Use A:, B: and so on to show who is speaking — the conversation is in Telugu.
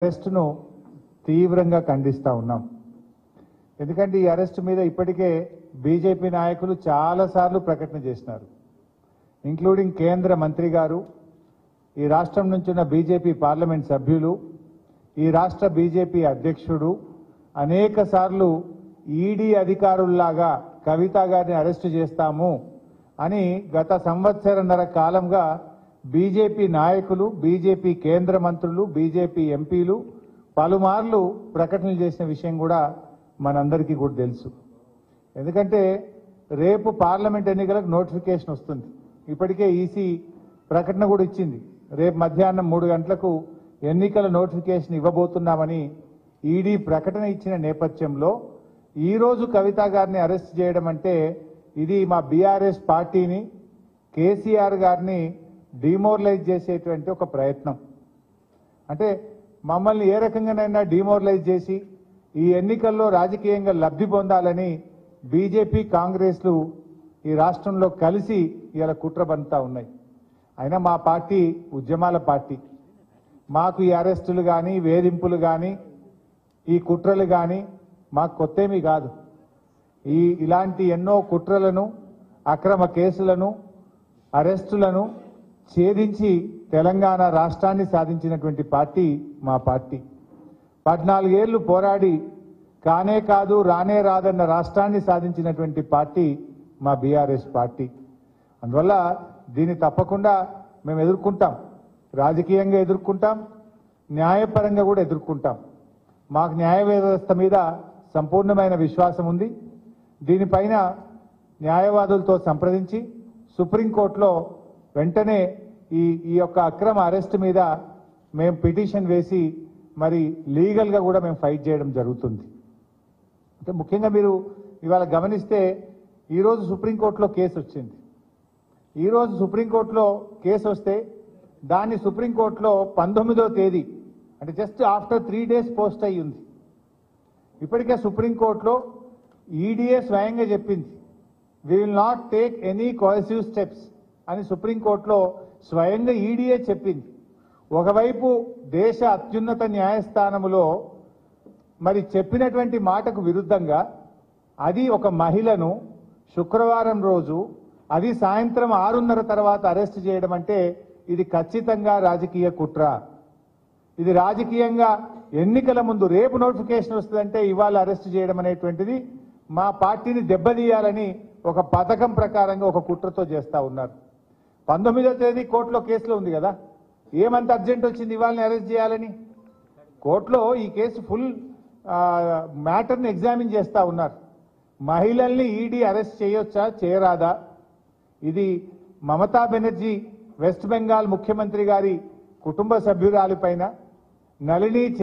A: అరెస్టును తీవ్రంగా ఖండిస్తా ఉన్నాం. ఎందుకంటే ఈ అరెస్ట్ మీద ఇప్పటికే బీజేపీ నాయకులు చాలాసార్లు ప్రకటన చేసినారు, ఇంక్లూడింగ్ కేంద్ర మంత్రి గారు, ఈ రాష్ట్రం నుంచి ఉన్న బీజేపీ పార్లమెంట్ సభ్యులు, ఈ రాష్ట్ర బీజేపీ అధ్యక్షుడు అనేక సార్లు ఈడీ అధికారుల్లాగా కవిత గారిని అరెస్టు చేస్తాము అని గత సంవత్సరన్నర కాలంగా బీజేపీ నాయకులు, బీజేపీ కేంద్ర మంత్రులు, బీజేపీ ఎంపీలు పలుమార్లు ప్రకటనలు చేసిన విషయం కూడా మనందరికీ కూడా తెలుసు. ఎందుకంటే రేపు పార్లమెంట్ ఎన్నికలకు నోటిఫికేషన్ వస్తుంది. ఇప్పటికే ఈసీ ప్రకటన కూడా ఇచ్చింది, రేపు మధ్యాహ్నం 3 గంటలకు ఎన్నికల నోటిఫికేషన్ ఇవ్వబోతున్నామని ఈడీ ప్రకటన ఇచ్చిన నేపథ్యంలో ఈరోజు కవిత గారిని అరెస్ట్ చేయడం అంటే ఇది మా బీఆర్ఎస్ పార్టీని, కేసీఆర్ గారిని డిమోరలైజ్ చేసేటువంటి ఒక ప్రయత్నం. అంటే మమ్మల్ని ఏ రకంగానైనా డిమోరలైజ్ చేసి ఈ ఎన్నికల్లో రాజకీయంగా లబ్ధి పొందాలని బీజేపీ కాంగ్రెస్లు ఈ రాష్ట్రంలో కలిసి ఇలా కుట్ర బంతా ఉన్నాయి. అయినా మా పార్టీ ఉద్యమాల పార్టీ, మాకు ఈ అరెస్టులు కానీ వేధింపులు కానీ ఈ కుట్రలు కానీ మాకు కొత్తేమీ కాదు. ఇలాంటి ఎన్నో కుట్రలను, అక్రమ కేసులను, అరెస్టులను ఛేదించి తెలంగాణ రాష్ట్రాన్ని సాధించినటువంటి పార్టీ మా పార్టీ. 14 ఏళ్లు పోరాడి కానే కాదు రానే రాదన్న రాష్ట్రాన్ని సాధించినటువంటి పార్టీ మా బీఆర్ఎస్ పార్టీ. అందువల్ల దీన్ని తప్పకుండా మేము ఎదుర్కొంటాం, రాజకీయంగా ఎదుర్కొంటాం, న్యాయపరంగా కూడా ఎదుర్కొంటాం. మాకు న్యాయ వ్యవస్థ మీద సంపూర్ణమైన విశ్వాసం ఉంది. దీనిపైన న్యాయవాదులతో సంప్రదించి సుప్రీంకోర్టులో వెంటనే ఈ యొక్క అక్రమ అరెస్ట్ మీద మేము పిటిషన్ వేసి మరి లీగల్గా కూడా మేము ఫైట్ చేయడం జరుగుతుంది. అంటే ముఖ్యంగా మీరు ఇవాళ గమనిస్తే ఈరోజు సుప్రీంకోర్టులో కేసు వచ్చింది. ఈరోజు సుప్రీంకోర్టులో కేసు వస్తే దాన్ని సుప్రీంకోర్టులో 19వ తేదీ అంటే జస్ట్ ఆఫ్టర్ 3 డేస్ పోస్ట్ అయ్యి ఉంది. ఇప్పటికే సుప్రీంకోర్టులో ఈడీఏ స్వయంగా చెప్పింది, we will not take any coercive steps అని సుప్రీంకోర్టులో స్వయంగా ఈడీఏ చెప్పింది. ఒకవైపు దేశ అత్యున్నత న్యాయస్థానములో మరి చెప్పినటువంటి మాటకు విరుద్ధంగా అది ఒక మహిళను శుక్రవారం రోజు అది సాయంత్రం 6:30 తర్వాత అరెస్ట్ చేయడం అంటే ఇది ఖచ్చితంగా రాజకీయ కుట్ర. ఇది రాజకీయంగా ఎన్నికల ముందు రేపు నోటిఫికేషన్ వస్తుందంటే ఇవాళ అరెస్ట్ చేయడం అనేటువంటిది మా పార్టీని దెబ్బతీయాలని ఒక పథకం ప్రకారంగా ఒక కుట్రతో చేస్తా ఉన్నారు. 19వ తేదీ కోర్టులో కేసులో ఉంది కదా, ఏమంత అర్జెంట్ వచ్చింది ఇవాళని అరెస్ట్ చేయాలని? కోర్టులో ఈ కేసు ఫుల్ మ్యాటర్ని ఎగ్జామిన్ చేస్తా ఉన్నారు. మహిళల్ని ఈడీ అరెస్ట్ చేయొచ్చా చేయరాదా? ఇది మమతా బెనర్జీ వెస్ట్ బెంగాల్ ముఖ్యమంత్రి గారి కుటుంబ సభ్యురాలిపైన, నళిని